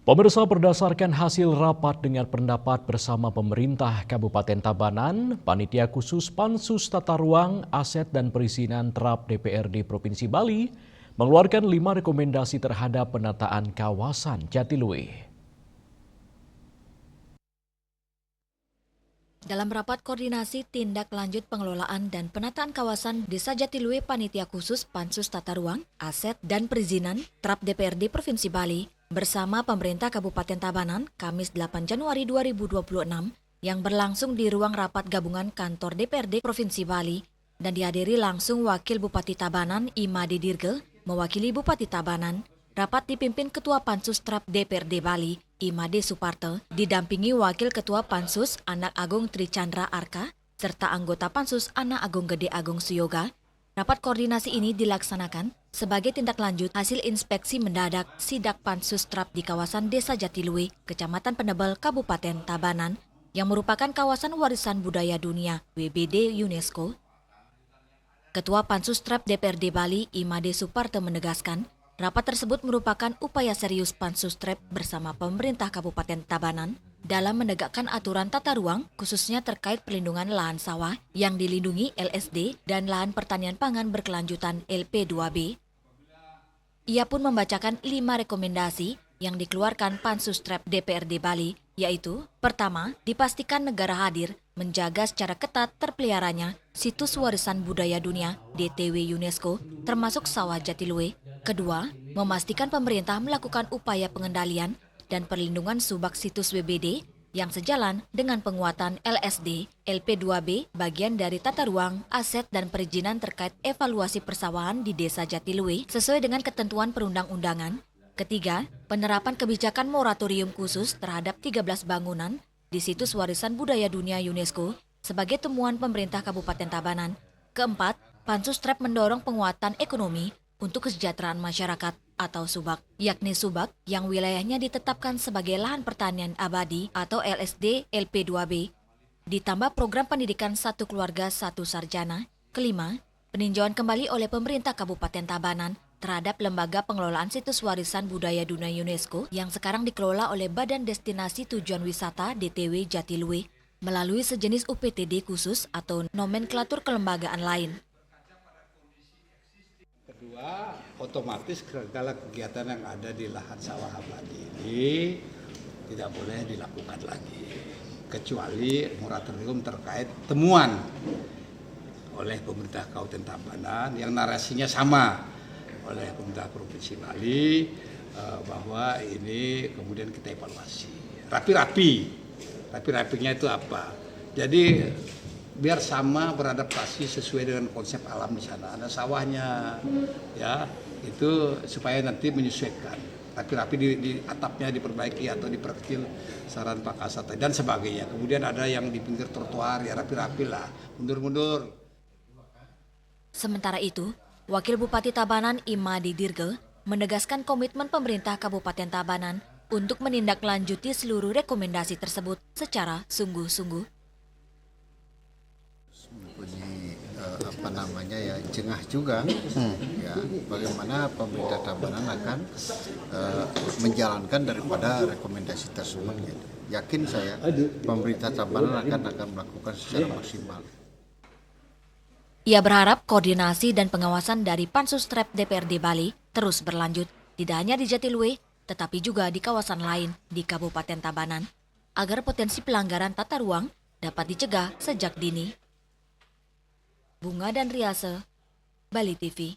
Pemirsa, berdasarkan hasil rapat dengar pendapat bersama pemerintah Kabupaten Tabanan, Panitia Khusus Pansus Tata Ruang, Aset dan Perizinan Terap DPRD Provinsi Bali mengeluarkan 5 rekomendasi terhadap penataan kawasan Jatiluwe. Dalam rapat koordinasi tindak lanjut pengelolaan dan penataan kawasan Desa Jatiluwe, Panitia Khusus Pansus Tata Ruang, Aset dan Perizinan Terap DPRD Provinsi Bali bersama pemerintah Kabupaten Tabanan Kamis 8 Januari 2026 yang berlangsung di ruang rapat gabungan kantor DPRD Provinsi Bali dan dihadiri langsung Wakil Bupati Tabanan Imade Dirge mewakili Bupati Tabanan. Rapat dipimpin Ketua Pansus Terap DPRD Bali, Imade Suparto, didampingi Wakil Ketua Pansus Anak Agung Tri Chandra Arka, serta anggota Pansus Anak Agung Gede Agung Suyoga. Rapat koordinasi ini dilaksanakan sebagai tindak lanjut hasil inspeksi mendadak sidak Pansus Terap di kawasan Desa Jatiluwe, Kecamatan Penebel, Kabupaten Tabanan, yang merupakan kawasan warisan budaya dunia WBD UNESCO. Ketua Pansus Terap DPRD Bali, Imade Suparto menegaskan, rapat tersebut merupakan upaya serius Pansus Terap bersama pemerintah Kabupaten Tabanan dalam menegakkan aturan tata ruang khususnya terkait perlindungan lahan sawah yang dilindungi LSD dan lahan pertanian pangan berkelanjutan LP2B. Ia pun membacakan 5 rekomendasi yang dikeluarkan Pansus Terap DPRD Bali, yaitu pertama, dipastikan negara hadir menjaga secara ketat terpeliharanya situs warisan budaya dunia DTW UNESCO termasuk sawah Jatiluwe. Kedua, memastikan pemerintah melakukan upaya pengendalian dan perlindungan subak situs WBD yang sejalan dengan penguatan LSD, LP2B bagian dari tata ruang, aset dan perizinan terkait evaluasi persawahan di Desa Jatiluwe sesuai dengan ketentuan perundang-undangan. Ketiga, penerapan kebijakan moratorium khusus terhadap 13 bangunan di situs warisan budaya dunia UNESCO sebagai temuan pemerintah Kabupaten Tabanan. Keempat, Pansus Terap mendorong penguatan ekonomi untuk kesejahteraan masyarakat atau subak, yakni subak yang wilayahnya ditetapkan sebagai lahan pertanian abadi atau LSD LP2B, ditambah program pendidikan satu keluarga satu sarjana. Kelima, peninjauan kembali oleh pemerintah Kabupaten Tabanan terhadap Lembaga Pengelolaan Situs Warisan Budaya Dunia UNESCO yang sekarang dikelola oleh Badan Destinasi Tujuan Wisata DTW Jatiluwe melalui sejenis UPTD khusus atau nomenklatur kelembagaan lain. Kedua, otomatis segala kegiatan yang ada di lahan sawah abadi ini tidak boleh dilakukan lagi, kecuali moratorium terkait temuan oleh pemerintah Kabupaten Tabanan yang narasinya sama oleh pemerintah Provinsi Bali, bahwa ini kemudian kita evaluasi rapi-rapinya itu apa. Jadi biar sama beradaptasi sesuai dengan konsep alam di sana. Ada sawahnya, ya itu supaya nanti menyesuaikan. Rapi-rapi di atapnya diperbaiki atau diperkecil saran Pak Kasat dan sebagainya. Kemudian ada yang di pinggir trotoar ya rapi-rapi lah, mundur-mundur. Sementara itu, Wakil Bupati Tabanan Imade Dirge menegaskan komitmen pemerintah Kabupaten Tabanan untuk menindaklanjuti seluruh rekomendasi tersebut secara sungguh-sungguh. Jengah juga ya bagaimana pemerintah Tabanan akan menjalankan daripada rekomendasi tersebut gitu. Yakin saya pemerintah Tabanan akan melakukan secara maksimal. Ia berharap koordinasi dan pengawasan dari Pansus Terap DPRD Bali terus berlanjut tidak hanya di Jatiluwe tetapi juga di kawasan lain di Kabupaten Tabanan agar potensi pelanggaran tata ruang dapat dicegah sejak dini. Bunga dan Riase, Bali TV.